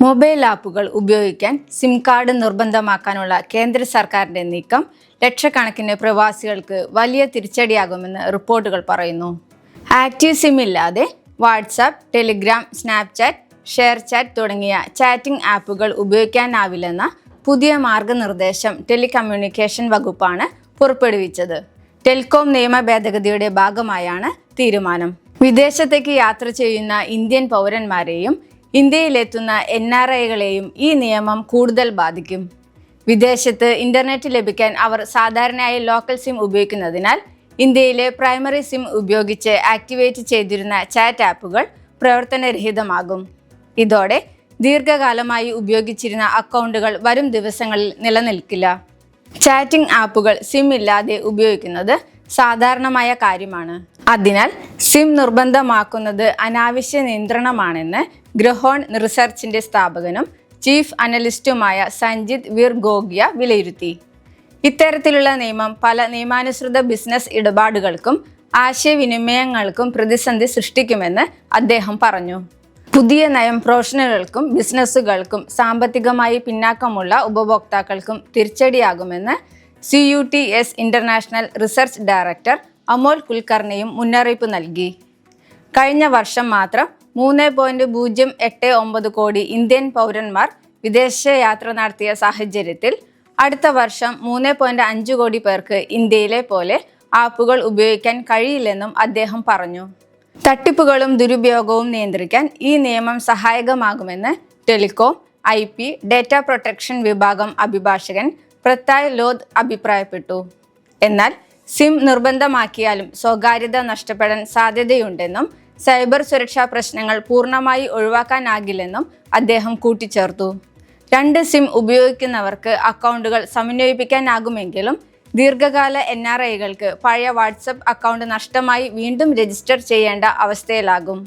Mobile ആപ്പുകൾ ഉപയോഗിക്കാൻ SIM card നിർബന്ധമാക്കാനുള്ള കേന്ദ്ര സർക്കാരിൻ്റെ നീക്കം ലക്ഷക്കണക്കിന് പ്രവാസികൾക്ക് വലിയ തിരിച്ചടിയാകുമെന്ന് റിപ്പോർട്ടുകൾ പറയുന്നു. ആക്റ്റീവ് സിം ഇല്ലാതെ WhatsApp, Telegram, Snapchat, share chat തുടങ്ങിയ ചാറ്റിംഗ് ആപ്പുകൾ ഉപയോഗിക്കാനാവില്ലെന്ന പുതിയ മാർഗനിർദ്ദേശം ടെലികമ്മ്യൂണിക്കേഷൻ വകുപ്പാണ് പുറപ്പെടുവിച്ചത്. ടെലികോം നിയമ ഭേദഗതിയുടെ ഭാഗമായാണ് തീരുമാനം. വിദേശത്തേക്ക് യാത്ര ചെയ്യുന്ന ഇന്ത്യൻ പൗരന്മാരെയും ഇന്ത്യയിലെത്തുന്ന NRIകളെയും ഈ നിയമം കൂടുതൽ ബാധിക്കും. വിദേശത്ത് ഇന്റർനെറ്റ് ലഭിക്കാൻ അവർ സാധാരണയായി ലോക്കൽ സിം ഉപയോഗിക്കുന്നതിനാൽ ഇന്ത്യയിലെ പ്രൈമറി സിം ഉപയോഗിച്ച് ആക്ടിവേറ്റ് ചെയ്തിരുന്ന ചാറ്റ് ആപ്പുകൾ പ്രവർത്തനരഹിതമാകും. ഇതോടെ ദീർഘകാലമായി ഉപയോഗിച്ചിരുന്ന അക്കൗണ്ടുകൾ വരും ദിവസങ്ങളിൽ നിലനിൽക്കില്ല. ചാറ്റിംഗ് ആപ്പുകൾ സിം ഇല്ലാതെ ഉപയോഗിക്കുന്നത് സാധാരണമായ കാര്യമാണ്. അതിനാൽ സിം നിർബന്ധമാക്കുന്നത് അനാവശ്യ നിയന്ത്രണമാണെന്ന് ഗ്രഹോൺ റിസർച്ചിന്റെ സ്ഥാപകനും ചീഫ് അനലിസ്റ്റുമായ സഞ്ജിത് വീർ ഗോഗിയ വിലയിരുത്തി. ഇത്തരത്തിലുള്ള നിയമം പല നിയമാനുസൃത ബിസിനസ് ഇടപാടുകൾക്കും ആശയവിനിമയങ്ങൾക്കും പ്രതിസന്ധി സൃഷ്ടിക്കുമെന്ന് അദ്ദേഹം പറഞ്ഞു. പുതിയ നയം പ്രൊഫഷണലുകൾക്കും ബിസിനസ്സുകൾക്കും സാമ്പത്തികമായി പിന്നാക്കമുള്ള ഉപഭോക്താക്കൾക്കും തിരിച്ചടിയാകുമെന്ന് CUTS international research director Amol കുൽക്കർണിയും മുന്നറിയിപ്പ് നൽകി. കഴിഞ്ഞ വർഷം മാത്രം 3.089 കോടി ഇന്ത്യൻ പൗരന്മാർ വിദേശയാത്ര നടത്തിയ സാഹചര്യത്തിൽ അടുത്ത വർഷം 3.5 കോടി പേർക്ക് ഇന്ത്യയിലെ പോലെ ആപ്പുകൾ ഉപയോഗിക്കാൻ കഴിയില്ലെന്നും അദ്ദേഹം പറഞ്ഞു. തട്ടിപ്പുകളും ദുരുപയോഗവും നിയന്ത്രിക്കാൻ ഈ നിയമം സഹായകമാകുമെന്ന് ടെലികോം, IP, ഡേറ്റ പ്രൊട്ടക്ഷൻ വിഭാഗം അഭിഭാഷകൻ പ്രത്തായ് ലോധ് അഭിപ്രായപ്പെട്ടു. എന്നാൽ സിം നിർബന്ധമാക്കിയാലും സ്വകാര്യത നഷ്ടപ്പെടാൻ സാധ്യതയുണ്ടെന്നും സൈബർ സുരക്ഷാ പ്രശ്നങ്ങൾ പൂർണ്ണമായി ഒഴിവാക്കാനാകില്ലെന്നും അദ്ദേഹം കൂട്ടിച്ചേർത്തു. 2 സിം ഉപയോഗിക്കുന്നവർക്ക് അക്കൗണ്ടുകൾ സമന്വയിപ്പിക്കാനാകുമെങ്കിലും ദീർഘകാല NRIകൾക്ക് പഴയ വാട്സപ്പ് അക്കൗണ്ട് നഷ്ടമായി വീണ്ടും രജിസ്റ്റർ ചെയ്യേണ്ട അവസ്ഥയിലാകും.